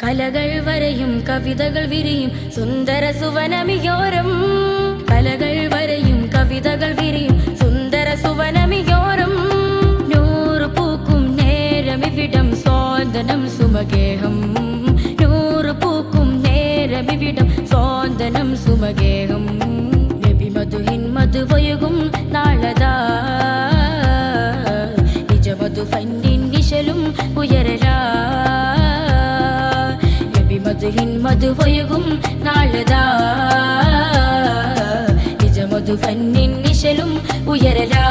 കലകൾ വരയും കവിതകൾ വിരിയും സുന്ദര സുവനമിയോരം. കലകൾ വരയും കവിതകൾ വിരിയും സുന്ദര സുവനമിയോരം. നൂറ് പൂക്കും നേരമിവിടം സ്വാന്തനം സുമഗേഹം. നൂറ് പൂക്കും നേരമിവിടം സ്വാന്തനം സുമഗേഹം. നബി മധുഹിൻ മധുവയുകും നാളതാ നിജമധു ഫന്നിൻ നിശലും ഉയരലാ. മധുഹിൻ മധുവയുകും നാളതാ നിജമധു ഫന്നിൻ നിശലും ഉയരലാ.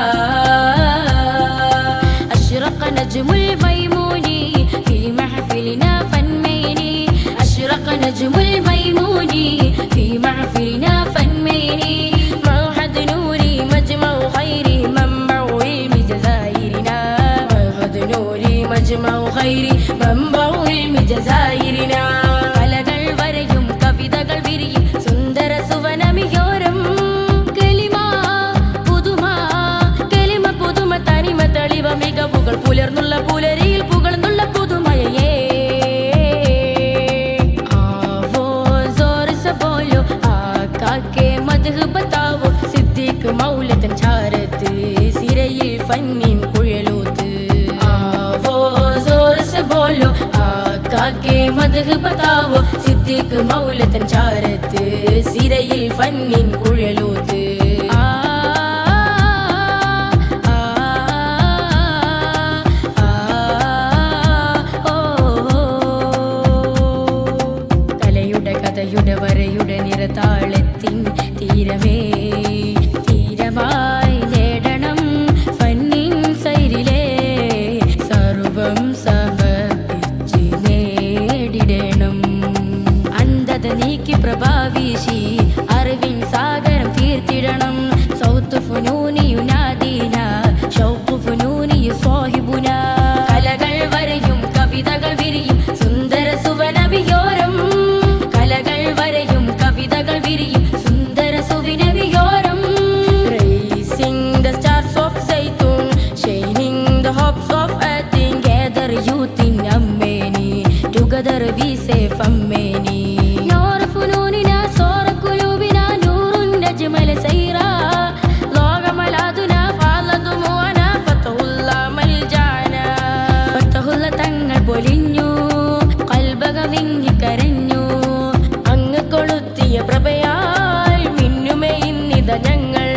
അശ്റഖ നജ്മുൽ മൈമൂനി ഫീ മഹ്ഫിലിനാ ഫൻമൈനി. അശ്റഖ നജ്മുൽ മൈമൂനി ഫീ മഹ്ഫിലിനാ ഫൻമൈനി. മൗഹദ് നൂരി മജ്മഉ ഖൈരി മൻബഉ ഇൽമി ജസായിരിനാ. മൗഹദ് നൂരി മജ്മഉ ഖൈരി മൻബഉ ഇൽമി ജസായിരിനാ. കവിതകൾ വിരിയും സുന്ദര സുവനമിയോരം. കലിമ പുതുമ കലിമ പുതുമ തനിമ തെളിവ മികവുകൾ പുലർന്നുള്ള പുലരിയിൽ പുകഴ്ന്നുള്ള പുതുമയേ. ആവോ സോർ സ ബോലോ ആകാക്കെ മദ്ഹ് ബതാവോ. സിദ്ദീഖ് മൗലതൻ ചാരത്ത് സിരയിൽ ഫന്നിൻ കുഴലൂത്ത്. ആവോ സോർ സ ബോലോ ആകാക്കെ മദ്ഹ് ബതാവോ. സിദ്ദീഖ് മൗലതൻ ചാരത്ത് സിരയിൽ ഫന്നിൻ കുഴലൂത്ത്. കലയുടെ കഥയുടെ വരയുടെ നിറതാളത്തിൻ തീരമേ തീരമായി നേടണം ഫന്നിൻ സൈരിലെ. സർവം സമർപ്പിച്ച് നേടിടണം. നീക്കി പ്രഭാവീശി അറിവിൻ സാഗരം തീർത്തിടണം. സൗത്ത് ഫുനൂനി യുനാദീന ഷൗഖ് ഫുനൂനി സ്വാഹിബുന. കലകൾ വരയും കവിതകൾ വിരിയും സുന്ദര സുവനമിയോരം. കലകൾ വരയും കവിതകൾ വിരിയും സുന്ദര സുവനമിയോരം. Raising the stars of Zaytun, shining the hopes of Atin. Gather youth in Ammeni, together we say Ammeni. തങ്ങൾ പൊലിഞ്ഞു കൽബക വിങ്ങിക്കരഞ്ഞു. അങ്ങ് കൊളുത്തിയ പ്രഭയാൽ മിന്നുമേ ഇന്നിത ഞങ്ങൾ.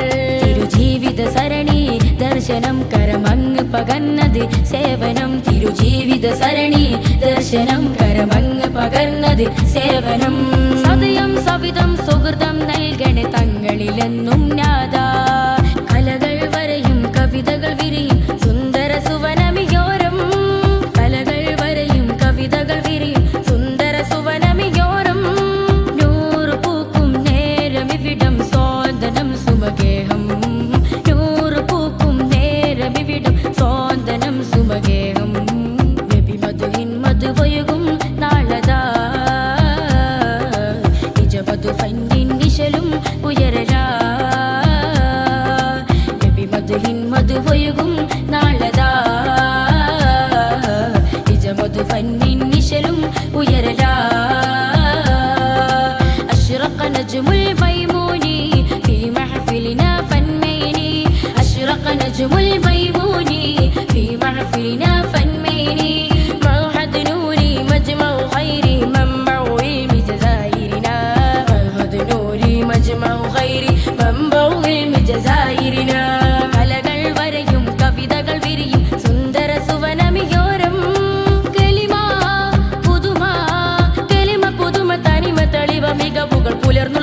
തിരുജീവിത സരണി ദർശനം കരമങ്ങ് പകർന്നത് സേവനം. തിരുജീവിത സരണി ദർശനം കരമങ്ങ് പകർന്നത് സേവനം. സദയം സവിധം സുഹൃതം നൽകണേ തങ്ങളിലെന്നും നാദാ. കലകൾ വരയും കവിതകൾ വിരിയും സുന്ദര സുവനമിയോരം. കലകൾ വരയും കവിതകൾ വിരിയും സുന്ദര സുവനമിയോരം. നൂറ് പൂക്കും നേരമിവിടം സ്വാന്തനം സുമഗേഹം. നൂറ് പൂക്കും നേരമിവിടം സ്വാന്തനം സുമഗേഹം. നബി മധുഹിൻ മധുവയുകും നാളതാ നിജമധു ഫന്നിൻ നിശലും ഉയരലാ. നബി മധുഹിൻ മധുവയുകും നാളതാ നിജമധു ഫന്നിൻ നിശലും ഉയരലാ. അശ്റഖ നജ്മുൽ മൈമൂനി ഫീ മഹ്ഫിലിനാ ഫൻമൈനി. അശ്റഖ നജ്മുൽ മൈമൂനി ഫീ മഹ്ഫിലിനാ ഫൻമൈനി. മൗഹദ് നൂരി മജ്മഉ ഖൈരി മൻബഉ ഇൽമി ജസായിരിനാ. മൗഹദ് നൂരി മജ്മഉ ഖൈരി മൻബഉ ഇൽമി ജസായിരിനാ. കലകൾ വരയും കവിതകൾ വിരിയും സുന്ദര സുവനമിയോരം. കലിമ പുതുമ കലിമ പുതുമ തനിമ തെളിവ മികവുകൾ പുലർന്നു